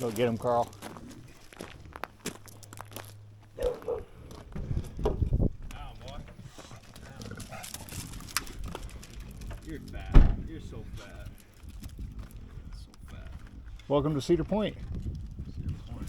Go get him, Carl. You're fat. You're so fat. So fat. Welcome to Cedar Point. Cedar Point.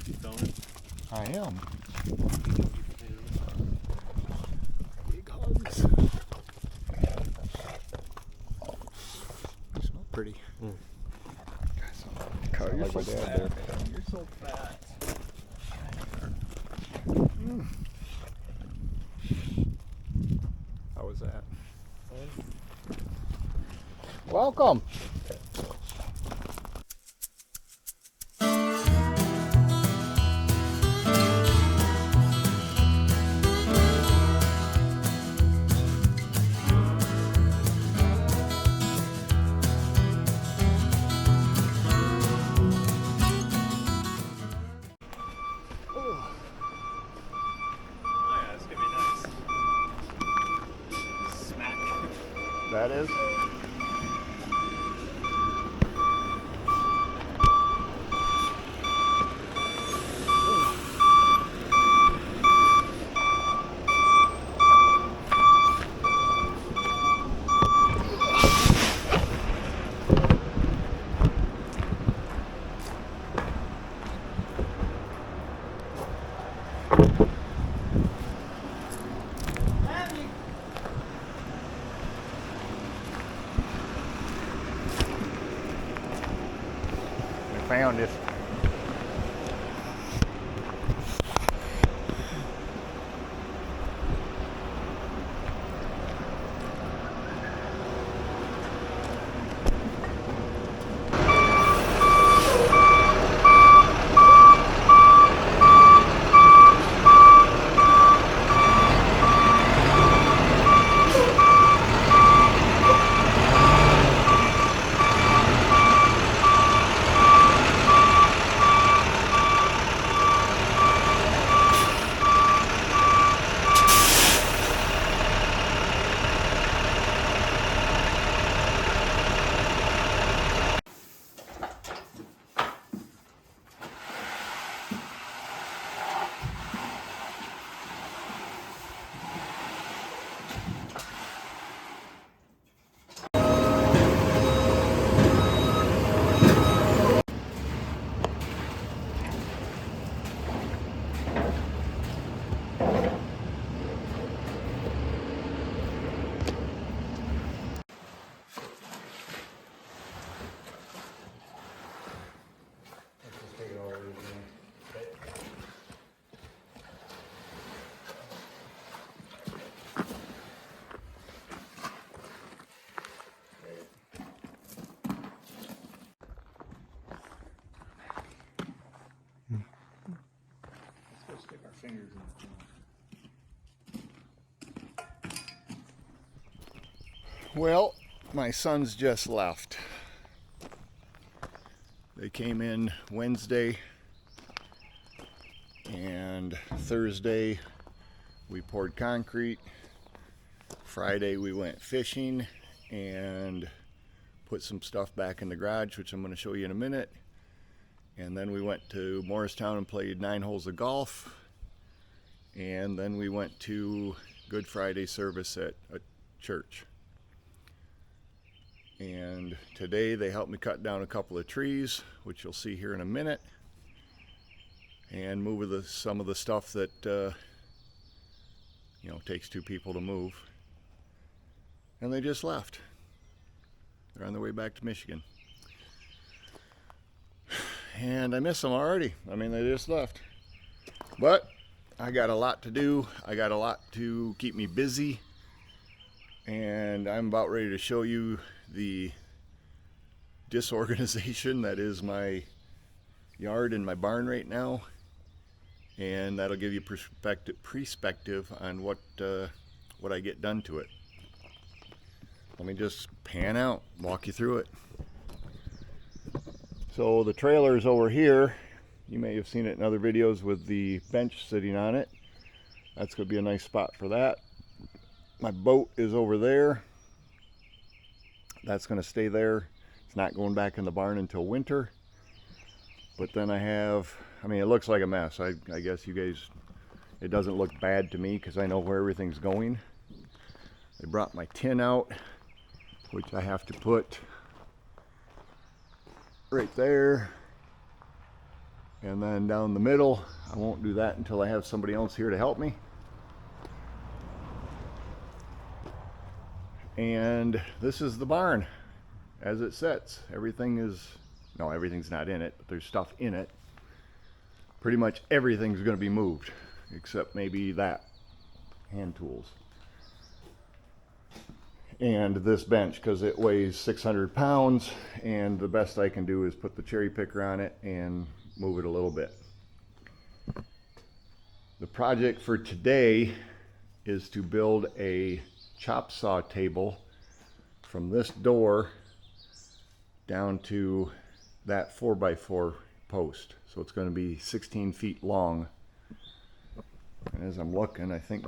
You filming? I am. Big hugs. You smell pretty. Carl, you're like so my dad fat. there. You're so fat. How was that? Welcome. That is. Found it. Let's go stick our fingers in the Well, my sons just left. They came in Wednesday, and Thursday we poured concrete. Friday we went fishing and put some stuff back in the garage, which I'm going to show you in a minute. And then we went to Morristown and played 9 holes of golf. And then we went to Good Friday service at a church. And today they helped me cut down a couple of trees, which you'll see here in a minute, and move some of the stuff that takes 2 people to move. And they just left. They're on their way back to Michigan. And I miss them already. I mean, they just left. But I got a lot to do. I got a lot to keep me busy. And I'm about ready to show you the disorganization that is my yard and my barn right now. And that'll give you perspective on what I get done to it. Let me just pan out, walk you through it. So the trailer is over here. You may have seen it in other videos with the bench sitting on it. That's going to be a nice spot for that. My boat is over there. That's going to stay there. It's not going back in the barn until winter. But then I have, I mean, it looks like a mess. I guess you guys, it doesn't look bad to me because I know where everything's going. I brought my tin out, which I have to put right there. And then down the middle, I won't do that until I have somebody else here to help me. And this is the barn as it sits. Everything is, no, everything's not in it, but there's stuff in it. Pretty much everything's going to be moved, except maybe that, hand tools. And this bench, because it weighs 600 pounds, and the best I can do is put the cherry picker on it and move it a little bit. The project for today is to build a chop saw table from this door down to that 4x4 post. So it's going to be 16 feet long. And as I'm looking, I think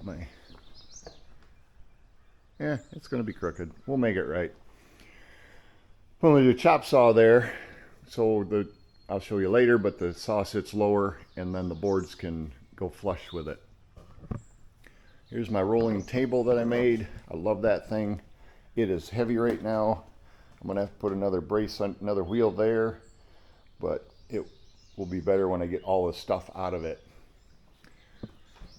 it's going to be crooked. We'll make it right. I'm going to do a chop saw there. So I'll show you later, but the saw sits lower and then the boards can go flush with it. Here's my rolling table that I made. I love that thing. It is heavy right now. I'm gonna have to put another brace on, another wheel there, but it will be better when I get all the stuff out of it.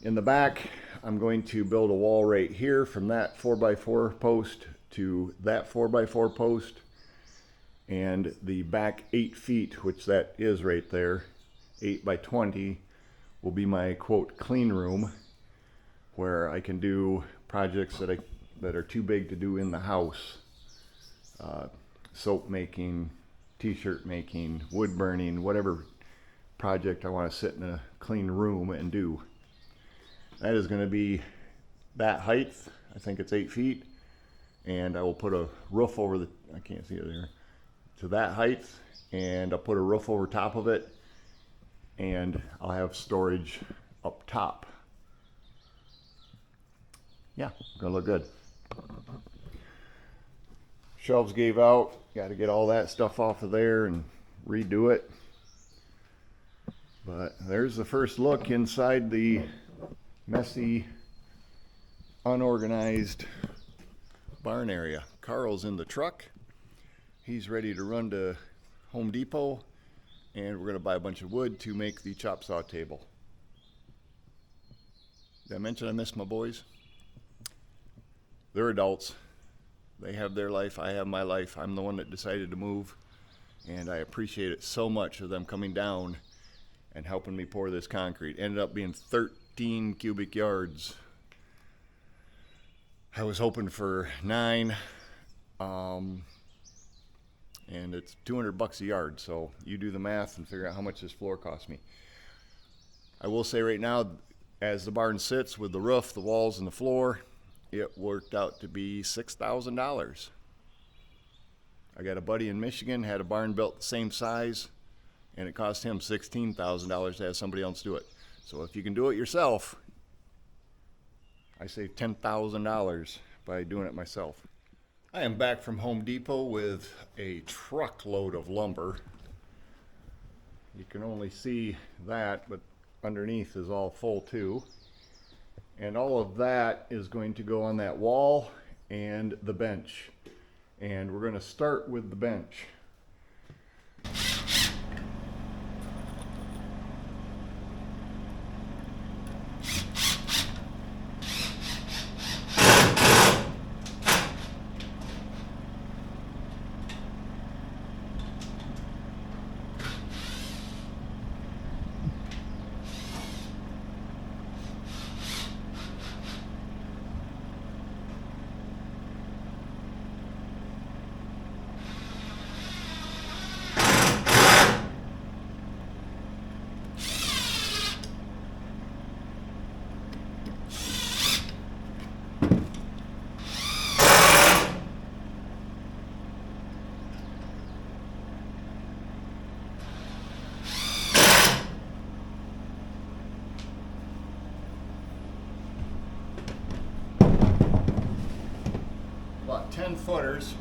In the back, I'm going to build a wall right here from that 4x4 post to that 4x4 post. And the back 8 feet, which that is right there, 8 by 20, will be my quote clean room, where I can do projects that are too big to do in the house. Soap making, t-shirt making, wood burning, whatever project I want to sit in a clean room and do. That is going to be that height. I think it's 8 feet, and I will put a roof over the, I can't see it there, to that height, and I'll put a roof over top of it, and I'll have storage up top. Yeah, gonna look good. Shelves gave out, got to get all that stuff off of there and redo it. But there's the first look inside the messy, unorganized barn area. Carl's in the truck. He's ready to run to Home Depot, and we're gonna buy a bunch of wood to make the chop saw table. Did I mention I miss my boys? They're adults. They have their life, I have my life. I'm the one that decided to move, and I appreciate it so much of them coming down and helping me pour this concrete. Ended up being 13 cubic yards. I was hoping for 9, and it's $200 a yard, so you do the math and figure out how much this floor cost me. I will say right now, as the barn sits with the roof, the walls, and the floor, it worked out to be $6,000. I got a buddy in Michigan, had a barn built the same size, and it cost him $16,000 to have somebody else do it. So if you can do it yourself, I saved $10,000 by doing it myself. I am back from Home Depot with a truckload of lumber. You can only see that, but underneath is all full too. And all of that is going to go on that wall and the bench. And we're going to start with the bench. About 10 footers.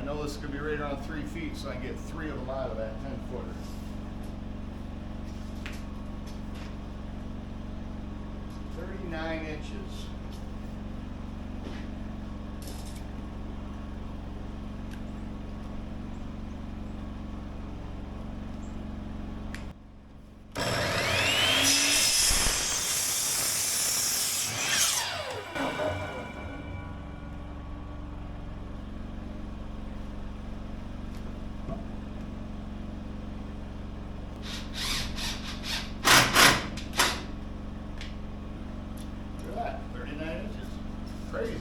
I know this is going to be right around 3 feet, so I can get 3 of them out of that 10-footer. "39 inches. Look at that, 39 inches. Crazy.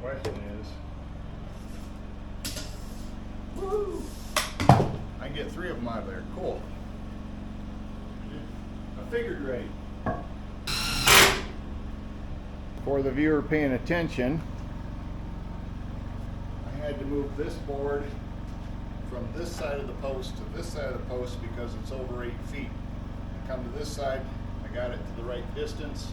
Question is, woo! I can get 3 of them out of there. Cool. I figured right. For the viewer paying attention, I had to move this board from this side of the post to this side of the post because it's over 8 feet. I come to this side, I got it to the right distance.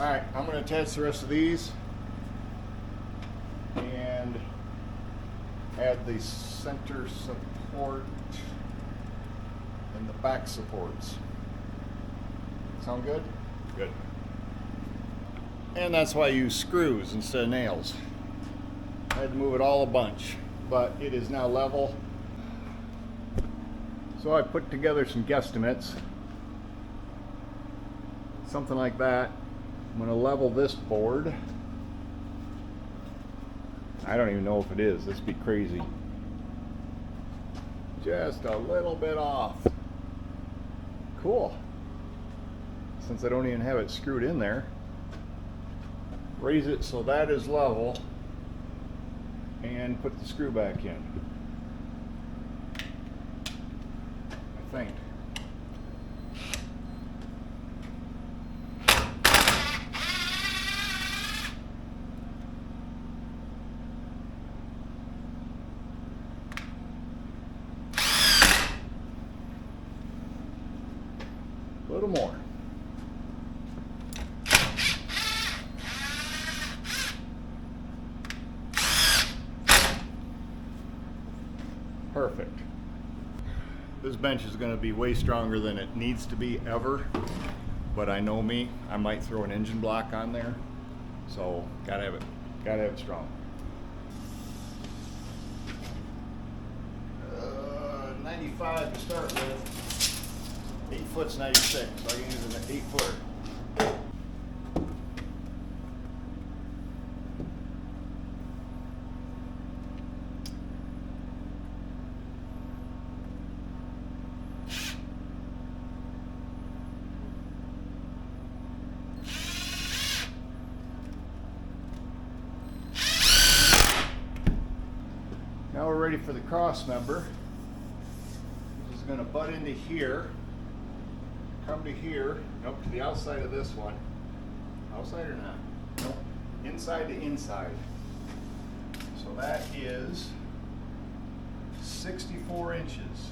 Alright, I'm going to attach the rest of these and add the center support and the back supports. Sound good? Good. And that's why I use screws instead of nails. I had to move it all a bunch, but it is now level. So I put together some guesstimates. Something like that. I'm going to level this board. I don't even know if it is. This would be crazy. Just a little bit off. Cool. Since I don't even have it screwed in there. Raise it so that is level. And put the screw back in. I think. A little more. Perfect. This bench is going to be way stronger than it needs to be ever, but I know me, I might throw an engine block on there, so gotta have it strong. 95 to start with. 8 foot's 96, so I can use an 8-footer. Now we're ready for the cross member. This is going to butt into here. Come to here, nope, to the outside of this one. Outside or not? Nope, inside to inside. So that is 64 inches.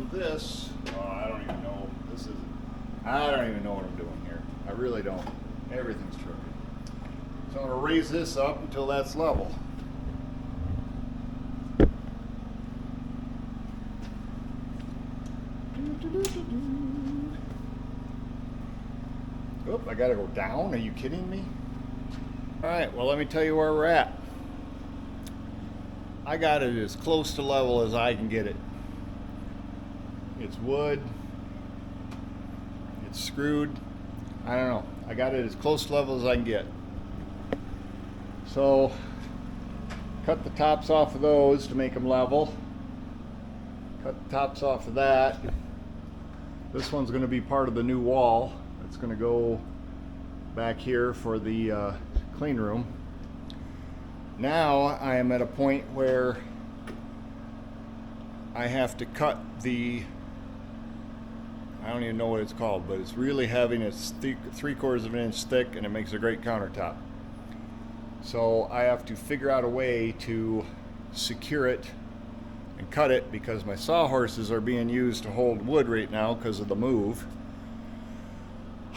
on this, oh, I don't even know. I don't even know what I'm doing here. I really don't. Everything's crooked. So I'm going to raise this up until that's level. Oop, I got to go down? Are you kidding me? Alright, well let me tell you where we're at. I got it as close to level as I can get it. It's wood. It's screwed. I don't know. I got it as close to level as I can get. So, cut the tops off of those to make them level. Cut the tops off of that. This one's going to be part of the new wall. It's going to go back here for the clean room. Now I am at a point where I have to cut the, I don't even know what it's called, but it's really heavy and it's 3/4 of an inch thick and it makes a great countertop. So I have to figure out a way to secure it and cut it because my sawhorses are being used to hold wood right now because of the move.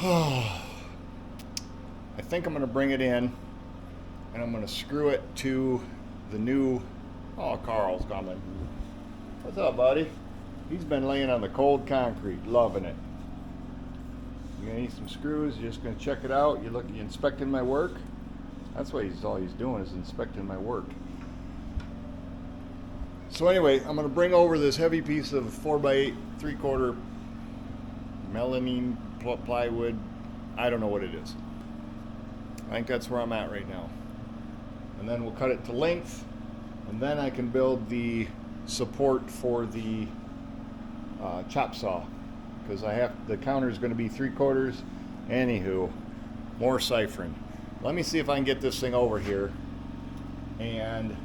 I think I'm going to bring it in and I'm going to screw it to the new, oh, Carl's coming. What's up, buddy? He's been laying on the cold concrete, loving it. You gonna need some screws, you're just gonna check it out, you inspecting my work? That's what all he's doing is inspecting my work. So anyway, I'm gonna bring over this heavy piece of 4x8, 3/4 melamine plywood. I don't know what it is. I think that's where I'm at right now. And then we'll cut it to length, and then I can build the support for the chop saw, because the counter is going to be 3/4. Anywho, more ciphering. Let me see if I can get this thing over here and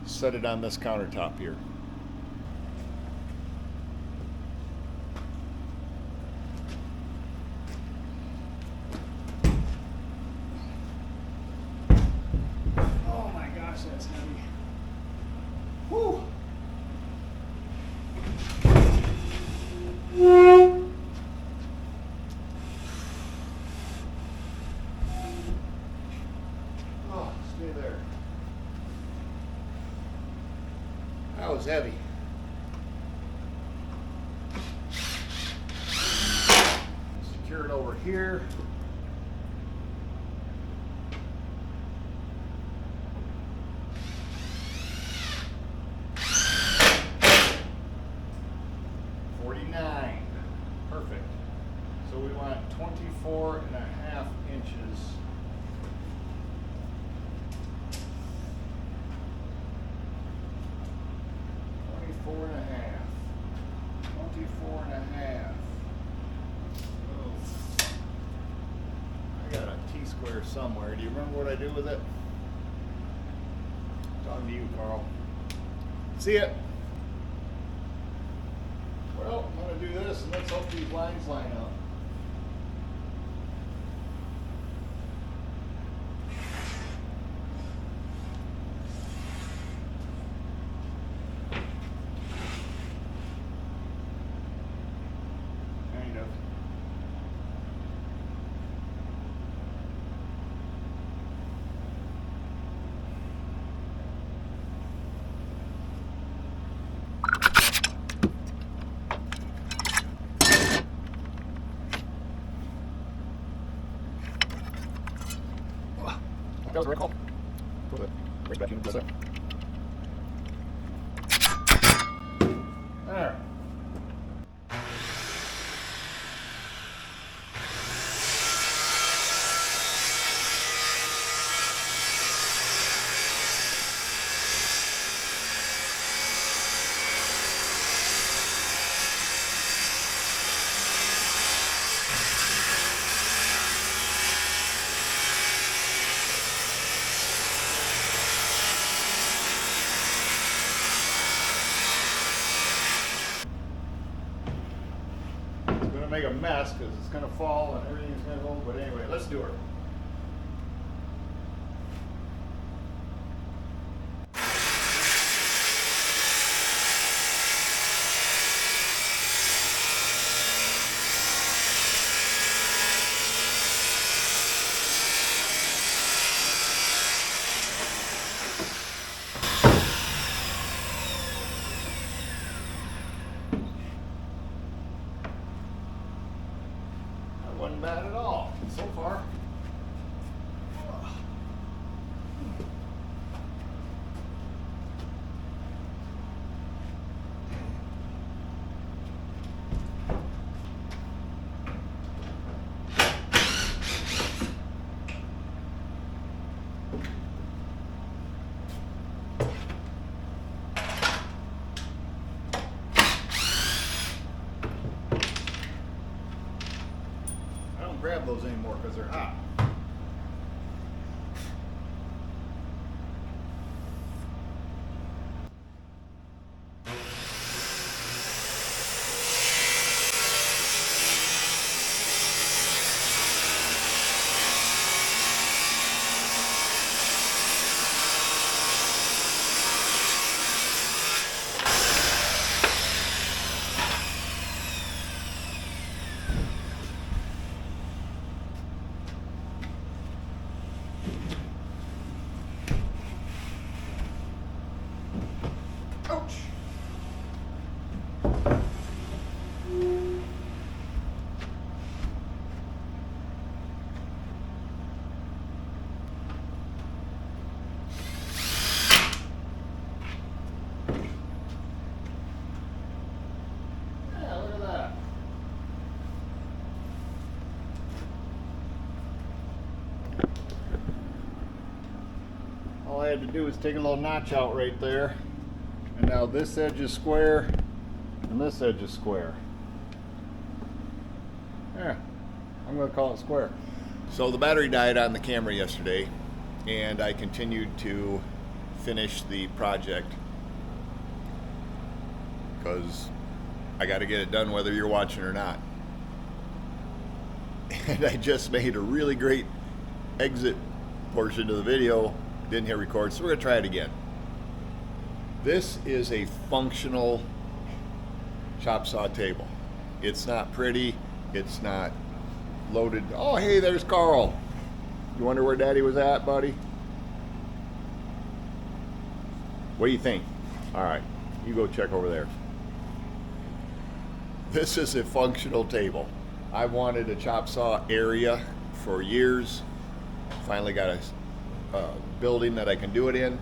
set it on this countertop here. Oh my gosh, that's heavy. Whew. Oh, stay there. That was heavy. Secure it over here. Perfect. So we want 24.5 inches. Oh. I got a T-square somewhere. Do you remember what I do with it? Talking to you, Carl. See ya. Well, I'm going to do this and let's hope these lines line up. Kind of. That was a right call. Put it right back in the there. Make a mess because it's going to fall and everything's going to go, but anyway, let's do it. feeling bad at all so far. Grab those anymore because they're hot. Ouch! Yeah, look at that. All I had to do was take a little notch out right there. And now this edge is square, and this edge is square. Yeah, I'm going to call it square. So the battery died on the camera yesterday, and I continued to finish the project because I got to get it done whether you're watching or not. And I just made a really great exit portion of the video, didn't hit record, so we're going to try it again. This is a functional chop saw table. It's not pretty, it's not loaded. Oh, hey, there's Carl. You wonder where Daddy was at, buddy? What do you think? All right, you go check over there. This is a functional table. I've wanted a chop saw area for years. Finally got a building that I can do it in.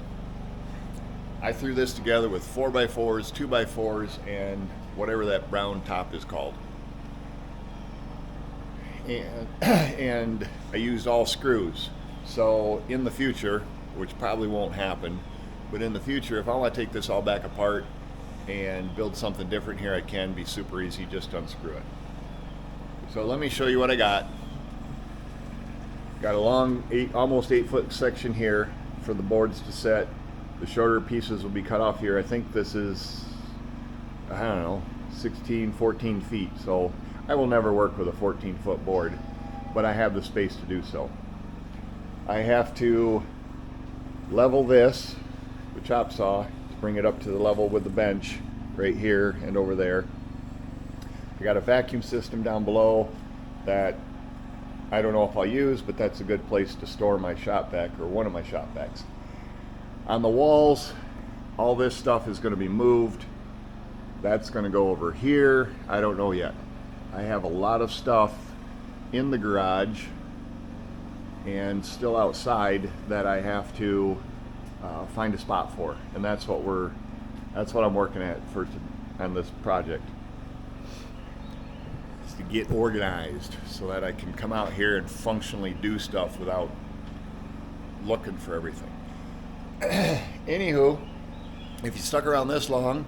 I threw this together with 4x4s, 2x4s, and whatever that brown top is called. And I used all screws. So in the future, which probably won't happen, but in the future, if I want to take this all back apart and build something different here, I can. Be super easy, just unscrew it. So let me show you what I got. Got a long, almost 8-foot section here for the boards to set. The shorter pieces will be cut off here. I think this is, I don't know, 16, 14 feet. So I will never work with a 14-foot board, but I have the space to do so. I have to level this, the chop saw, to bring it up to the level with the bench right here and over there. I got a vacuum system down below that I don't know if I'll use, but that's a good place to store my shop vac, or one of my shop vacs. On the walls, all this stuff is going to be moved. That's going to go over here. I don't know yet. I have a lot of stuff in the garage and still outside that I have to find a spot for, and that's what I'm working at on this project. Is to get organized so that I can come out here and functionally do stuff without looking for everything. Anywho, if you stuck around this long,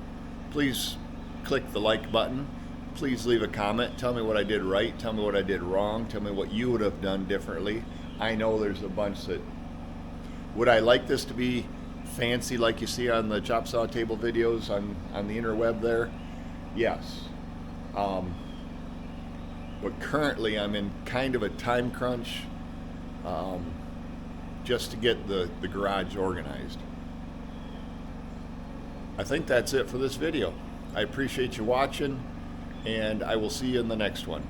please click the like button. Please leave a comment. Tell me what I did right. Tell me what I did wrong. Tell me what you would have done differently. I know there's a bunch that... Would I like this to be fancy like you see on the chop saw table videos on the interweb there? Yes. But currently I'm in kind of a time crunch. Just to get the garage organized. I think that's it for this video. I appreciate you watching, and I will see you in the next one.